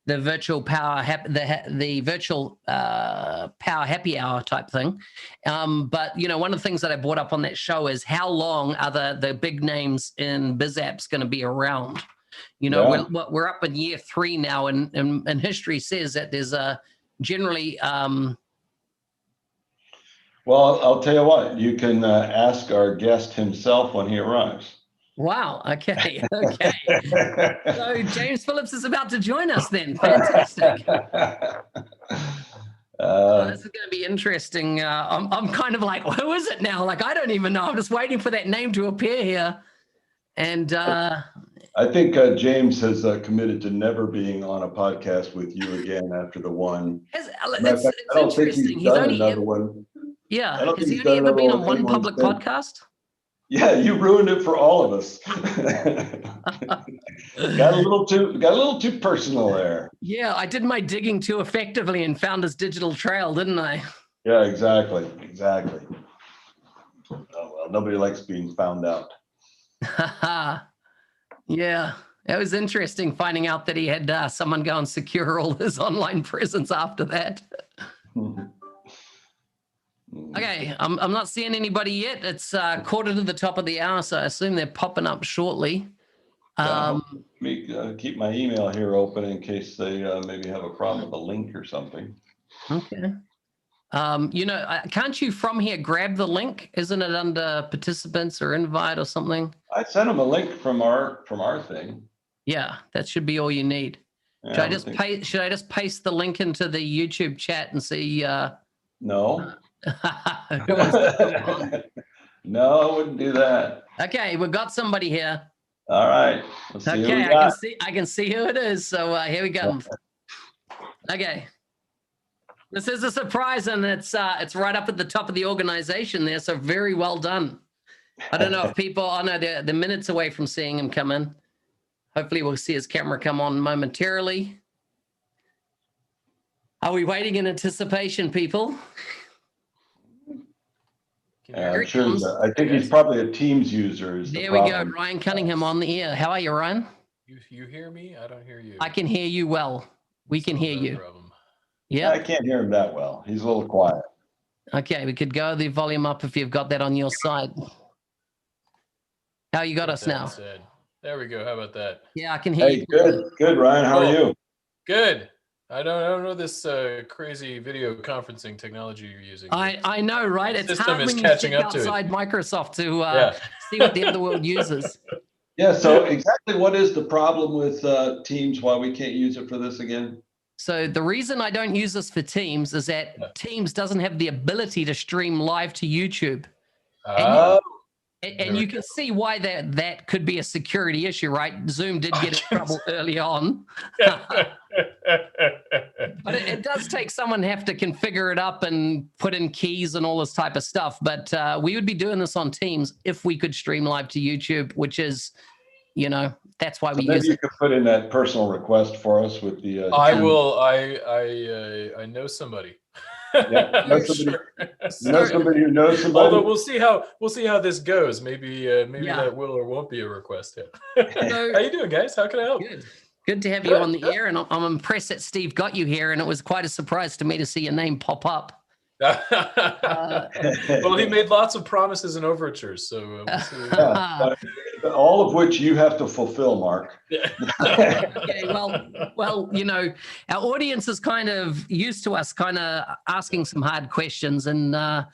the virtual power power happy hour type thing. But one of the things that I brought up on that show is how long are the big names in Biz Apps going to be around? We're up in year 3 now, and history says that there's generally.
Well, I'll tell you what, you can ask our guest himself when he arrives.
Wow. Okay. So James Phillips is about to join us then. Fantastic. This is going to be interesting. I'm kind of like, who is it now? Like, I don't even know. I'm just waiting for that name to appear here. And
I think James has committed to never being on a podcast with you again after the one.
It's interesting. He's only another one. Yeah. Has he only ever been on one public podcast?
Yeah, you ruined it for all of us. Got a little too personal there.
Yeah, I did my digging too effectively and found his digital trail, didn't I?
Yeah, exactly. Exactly. Oh, well, nobody likes being found out.
Yeah, it was interesting finding out that he had someone go and secure all his online presence after that. Okay, I'm not seeing anybody yet. It's quarter to the top of the hour, so I assume they're popping up shortly.
Yeah, let me keep my email here open in case they maybe have a problem with a link or something.
Okay. Can't you from here grab the link? Isn't it under participants or invite or something?
I sent them a link from our thing.
Yeah, that should be all you need.
Yeah,
Should I just paste the link into the YouTube chat and see?
No.
Who wants to jump on?
No, I wouldn't do that.
Okay, we've got somebody here.
All right. Let's see who we
Okay,
got.
I can see who it is. So here we go. Okay. This is a surprise, and it's right up at the top of the organization there. So very well done. I don't know if people, I know they're minutes away from seeing him come in. Hopefully we'll see his camera come on momentarily. Are we waiting in anticipation, people?
I'm sure. I think he's probably a Teams user.
There we go. Ryan Cunningham on the air. How are you, Ryan?
You hear me? I don't hear you.
I can hear you well. We can hear you.
Yeah, I can't hear him that well. He's a little quiet.
Okay, we could go the volume up if you've got that on your side. How you got us now?
There we go. How about that?
Yeah, I can hear you.
Good, Ryan. How are you?
Good. I don't know this crazy video conferencing technology you're using.
I know, right? It's hard when you sit outside Microsoft to see what the other world uses.
Yeah. So exactly what is the problem with Teams? Why we can't use it for this again?
So the reason I don't use this for Teams is that Teams doesn't have the ability to stream live to YouTube. And you can see why that could be a security issue, right? Zoom did get in trouble early on. But it does take someone to have to configure it up and put in keys and all this type of stuff. But we would be doing this on Teams if we could stream live to YouTube, which is, that's why we use it.
Maybe you could put in that personal request for us with the.
I will. I know somebody.
Yeah, somebody who knows somebody.
Although we'll see how this goes. Maybe that will or won't be a request. Yeah. How you doing, guys? How can I help?
Good to have you on the air, and I'm impressed that Steve got you here, and it was quite a surprise to me to see your name pop up.
Well, he made lots of promises and overtures, so we'll see.
All of which you have to fulfill, Mark.
Okay, well, our audience is kind of used to us kind of asking some hard questions, and and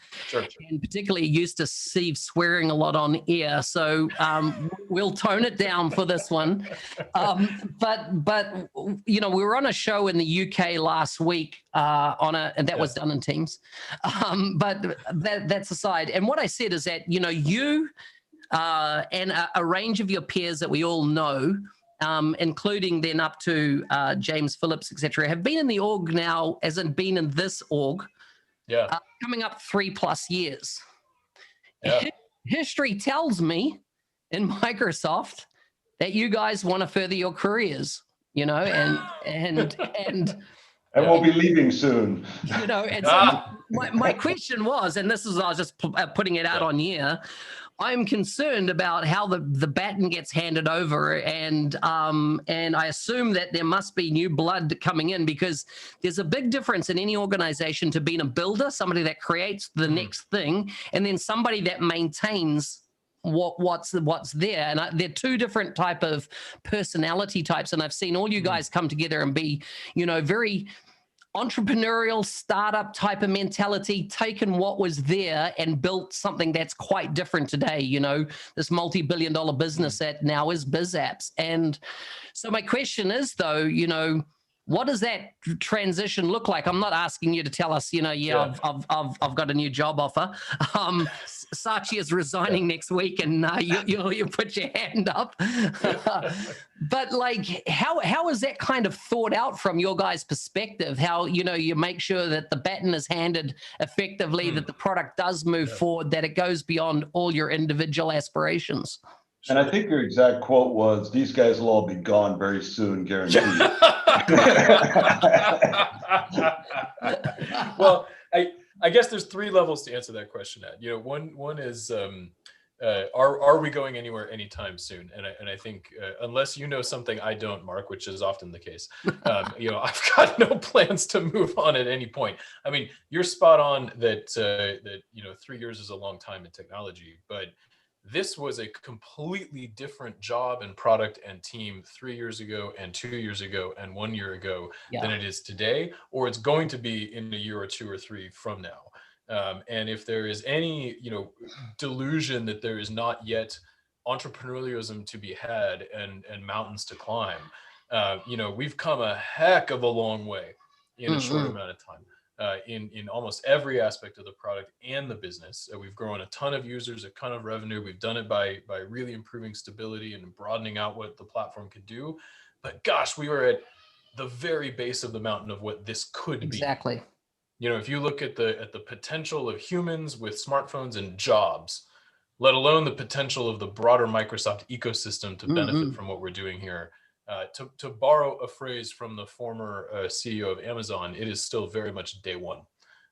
particularly used to Steve swearing a lot on air. So we'll tone it down for this one. But we were on a show in the UK last week and that was done in Teams. But that's aside. And what I said is that you. And a range of your peers that we all know, including then up to James Phillips, etc., have been in the org now, as in been in this org, coming up 3+ years. Yeah. History tells me in Microsoft that you guys want to further your careers, and
we'll be leaving soon.
And so my question was, and this is I was just putting it out on here. I'm concerned about how the baton gets handed over, and I assume that there must be new blood coming in, because there's a big difference in any organization to being a builder, somebody that creates the next thing, and then somebody that maintains what's there. And they're two different type of personality types, and I've seen all you guys come together and be, very entrepreneurial startup type of mentality, taken what was there and built something that's quite different today, this multi-billion-dollar business that now is BizApps. And so my question is, though, what does that transition look like? I'm not asking you to tell us, I've got a new job offer. Sachi is resigning next week, and you put your hand up. But how is that kind of thought out from your guys' perspective? How you make sure that the baton is handed effectively, that the product does move forward, that it goes beyond all your individual aspirations.
And I think your exact quote was, "These guys will all be gone very soon, guaranteed."
Well, I guess there's three levels to answer that question at. One is, are we going anywhere anytime soon? And I think unless you know something I don't, Mark, which is often the case, I've got no plans to move on at any point. I mean, you're spot on that 3 years is a long time in technology, but this was a completely different job and product and team 3 years ago and 2 years ago and 1 year ago than it is today, or it's going to be in a year or two or three from now. And if there is any, delusion that there is not yet entrepreneurialism to be had and mountains to climb, we've come a heck of a long way in a short amount of time. In almost every aspect of the product and the business. We've grown a ton of users, a ton of revenue. We've done it by really improving stability and broadening out what the platform could do. But gosh, we were at the very base of the mountain of what this could be.
Exactly.
If you look at the potential of humans with smartphones and jobs, let alone the potential of the broader Microsoft ecosystem to benefit from what we're doing here. To borrow a phrase from the former CEO of Amazon, it is still very much day one.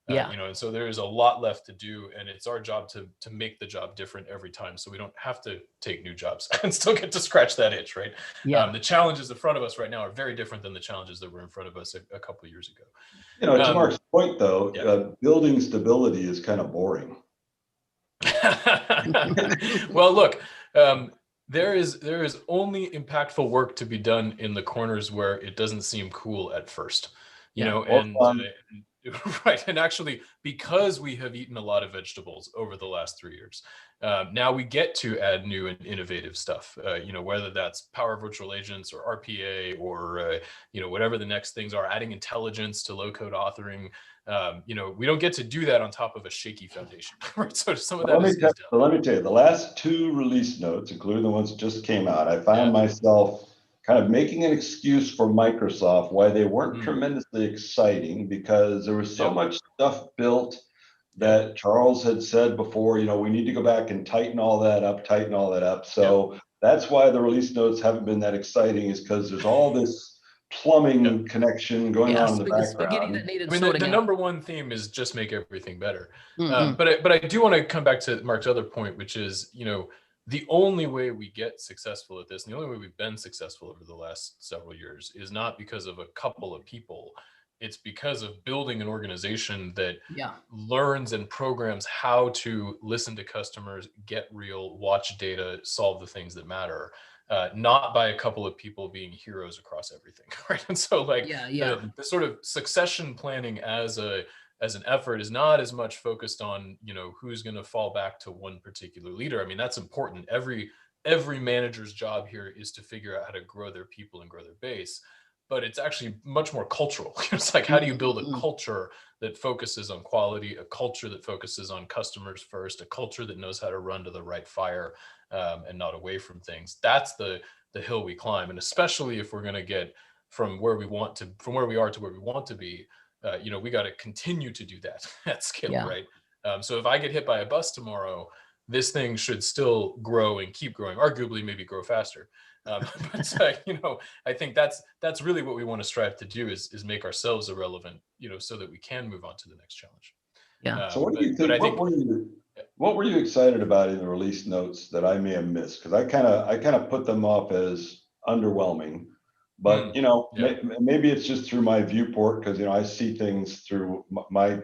And so there is a lot left to do, and it's our job to make the job different every time, so we don't have to take new jobs and still get to scratch that itch, right? The challenges in front of us right now are very different than the challenges that were in front of us a couple of years ago.
To Mark's point, though, building stability is kind of boring.
Well, look. There is only impactful work to be done in the corners where it doesn't seem cool at first, right. And actually, because we have eaten a lot of vegetables over the last 3 years, now we get to add new and innovative stuff, whether that's Power Virtual Agents or RPA or, whatever the next things are, adding intelligence to low code authoring. We don't get to do that on top of a shaky foundation. Right? So some of that is done.
Let me tell you, the last two release notes, including the ones that just came out, I found myself kind of making an excuse for Microsoft why they weren't tremendously exciting, because there was so much stuff built that Charles had said before, we need to go back and tighten all that up. So that's why the release notes haven't been that exciting, is because there's all this plumbing connection going on in the background.
The number one theme is just make everything better. But I do want to come back to Mark's other point, which is, the only way we get successful at this, and the only way we've been successful over the last several years, is not because of a couple of people. It's because of building an organization that learns and programs how to listen to customers, get real, watch data, solve the things that matter. Not by a couple of people being heroes across everything, right? And so, the sort of succession planning as an effort is not as much focused on, who's going to fall back to one particular leader. I mean, that's important. Every manager's job here is to figure out how to grow their people and grow their base. But it's actually much more cultural. It's like, how do you build a culture that focuses on quality, a culture that focuses on customers first, a culture that knows how to run to the right fire and not away from things? That's the hill we climb. And especially if we're going to get from where we are to where we want to be, we got to continue to do that at scale, right? So if I get hit by a bus tomorrow, this thing should still grow and keep growing, arguably maybe grow faster. But I think that's really what we want to strive to do, is make ourselves irrelevant, so that we can move on to the next challenge.
So what do you think? What were you excited about in the release notes that I may have missed? Because I kind of put them up as underwhelming, but maybe it's just through my viewport, because I see things through my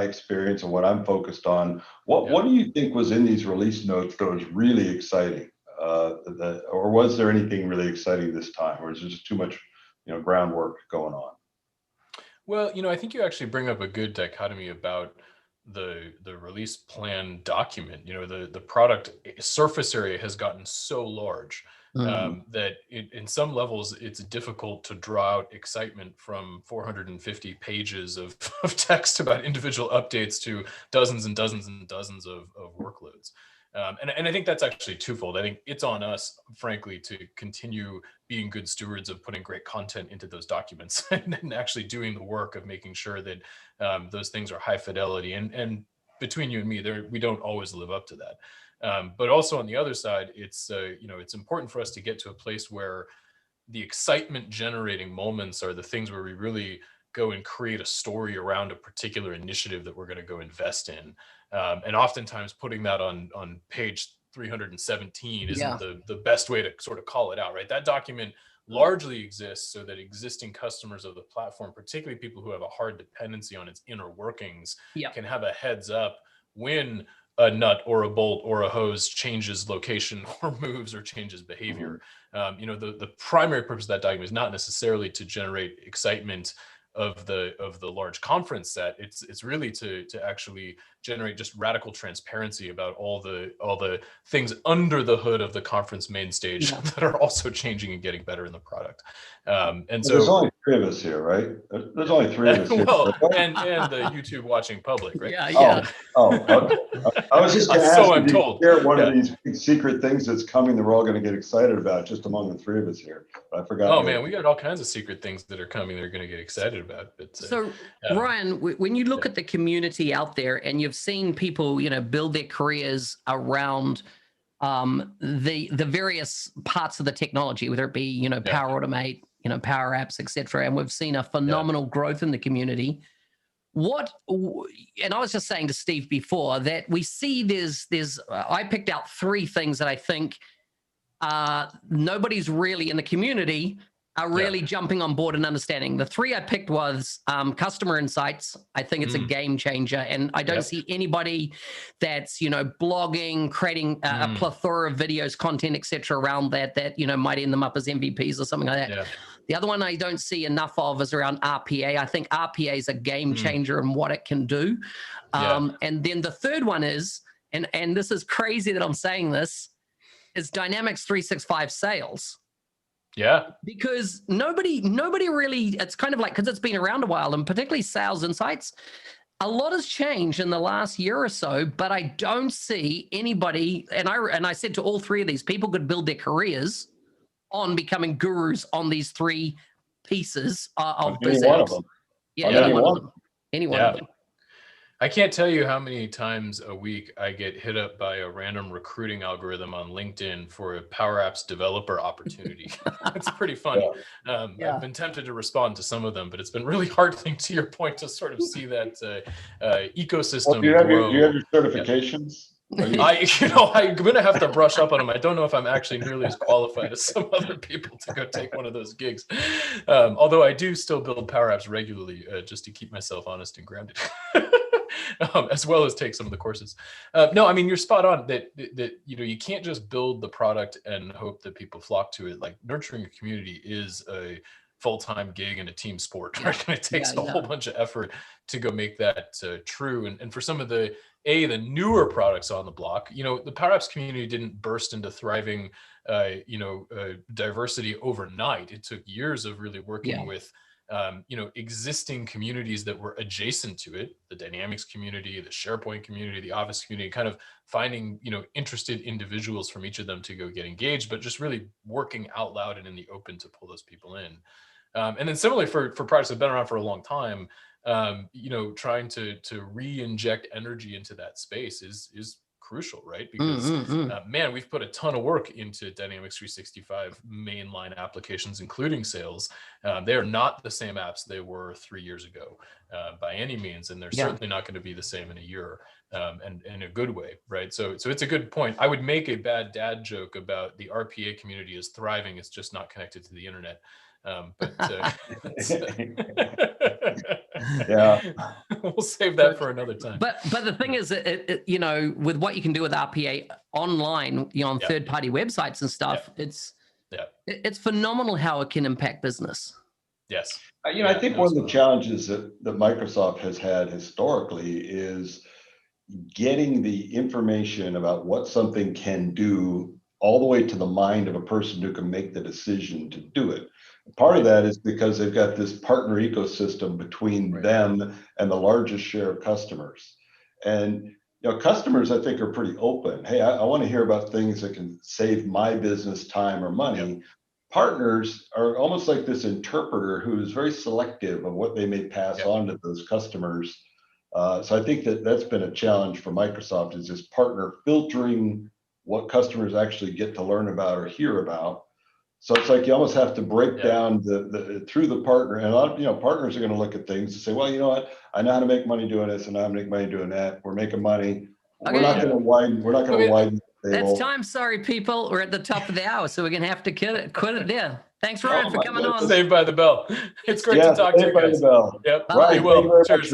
experience and what I'm focused on. What do you think was in these release notes that was really exciting? Or was there anything really exciting this time, or is there just too much, groundwork going on?
Well, I think you actually bring up a good dichotomy about the release plan document. The product surface area has gotten so large that in some levels it's difficult to draw out excitement from 450 pages of text about individual updates to dozens and dozens and dozens of workloads. And I think that's actually twofold. I think it's on us, frankly, to continue being good stewards of putting great content into those documents and actually doing the work of making sure that those things are high fidelity. And between you and me, we don't always live up to that. But also on the other side, it's important for us to get to a place where the excitement generating moments are the things where we really go and create a story around a particular initiative that we're going to go invest in. And oftentimes putting that on page 317 isn't the best way to sort of call it out, right? That document largely exists so that existing customers of the platform, particularly people who have a hard dependency on its inner workings, can have a heads up when a nut or a bolt or a hose changes location or moves or changes behavior. The primary purpose of that document is not necessarily to generate excitement of the large conference set. It's really to actually generate just radical transparency about all the things under the hood of the conference main stage that are also changing and getting better in the product. And so
there's only 3 of us here, right? There's only 3 of us here.
Well, and the YouTube watching public, right?
Yeah.
Okay. I was just going to ask
so
you
I'm told.
Share one of these big secret things that's coming that we're all going to get excited about just among the 3 of us here. But I forgot.
Oh man, we got all kinds of secret things that are coming that are going to get excited about. But,
so Ryan, when you look at the community out there and you've seen people, build their careers around the various parts of the technology, whether it be, Power Automate, PowerApps, etc. And we've seen a phenomenal growth in the community. And I was just saying to Steve before that we see I picked out 3 things that I think nobody's really in the community are really jumping on board and understanding. The 3 I picked was customer insights. I think it's a game changer. And I don't see anybody that's, blogging, creating a plethora of videos, content, etc. around that, might end them up as MVPs or something like that. Yeah. The other one I don't see enough of is around RPA. I think RPA is a game changer in what it can do. And then the third one is, and this is crazy that I'm saying this, is Dynamics 365 sales.
Yeah.
Because nobody really, it's kind of like, because it's been around a while, and particularly Sales Insights, a lot has changed in the last year or so, but I don't see anybody, and I said to all 3 of these, people could build their careers on becoming gurus on these 3 pieces of business.
Any one of them.
Yeah, any one of them. Any one of them.
I can't tell you how many times a week I get hit up by a random recruiting algorithm on LinkedIn for a PowerApps developer opportunity. It's pretty funny. I've been tempted to respond to some of them, but it's been really heartening, to your point, to sort of see that ecosystem grow.
Do you have your certifications?
I'm going to have to brush up on them. I don't know if I'm actually nearly as qualified as some other people to go take one of those gigs. Although I do still build PowerApps regularly just to keep myself honest and grounded. As well as take some of the courses. No, I mean, you're spot on that you can't just build the product and hope that people flock to it. Like, nurturing a community is a full-time gig and a team sport, right? And it takes a whole bunch of effort to go make that true. And for some of the newer products on the block, the PowerApps community didn't burst into thriving, diversity overnight. It took years of really working with existing communities that were adjacent to it, the Dynamics community, the SharePoint community, the Office community, kind of finding, interested individuals from each of them to go get engaged, but just really working out loud and in the open to pull those people in. And then similarly for products that have been around for a long time, trying to re-inject energy into that space is crucial, right? Because man, we've put a ton of work into Dynamics 365 mainline applications, including sales. They are not the same apps they were 3 years ago by any means, and they're certainly not going to be the same in a year, and in a good way, right? So it's a good point. I would make a bad dad joke about the RPA community is thriving; it's just not connected to the internet. We'll save that for another time.
But the thing is, with what you can do with RPA online, on third-party websites and stuff, it's phenomenal how it can impact business.
Yes.
I think one of the challenges that Microsoft has had historically is getting the information about what something can do all the way to the mind of a person who can make the decision to do it. Part of that is because they've got this partner ecosystem between them and the largest share of customers. And customers, I think, are pretty open. Hey, I want to hear about things that can save my business time or money. Partners are almost like this interpreter who is very selective of what they may pass on to those customers. So I think that's been a challenge for Microsoft, is this partner filtering what customers actually get to learn about or hear about. So it's like you almost have to break
Yeah.
down through the partner, and a lot of partners are going to look at things and say, well, you know what, I know how to make money doing this, and I know how to make money doing that. We're making money.
Okay.
We're not going to widen. We're not going to widen the table.
That's time. Sorry, people. We're at the top of the hour, so we're gonna have to quit it there. Thanks, Ryan, for coming on.
Saved by the bell. It's great to talk to you
Saved by
guys.
the bell.
Yep.
Bye.
Ryan,
Be well.
thank you very much
Cheers.
for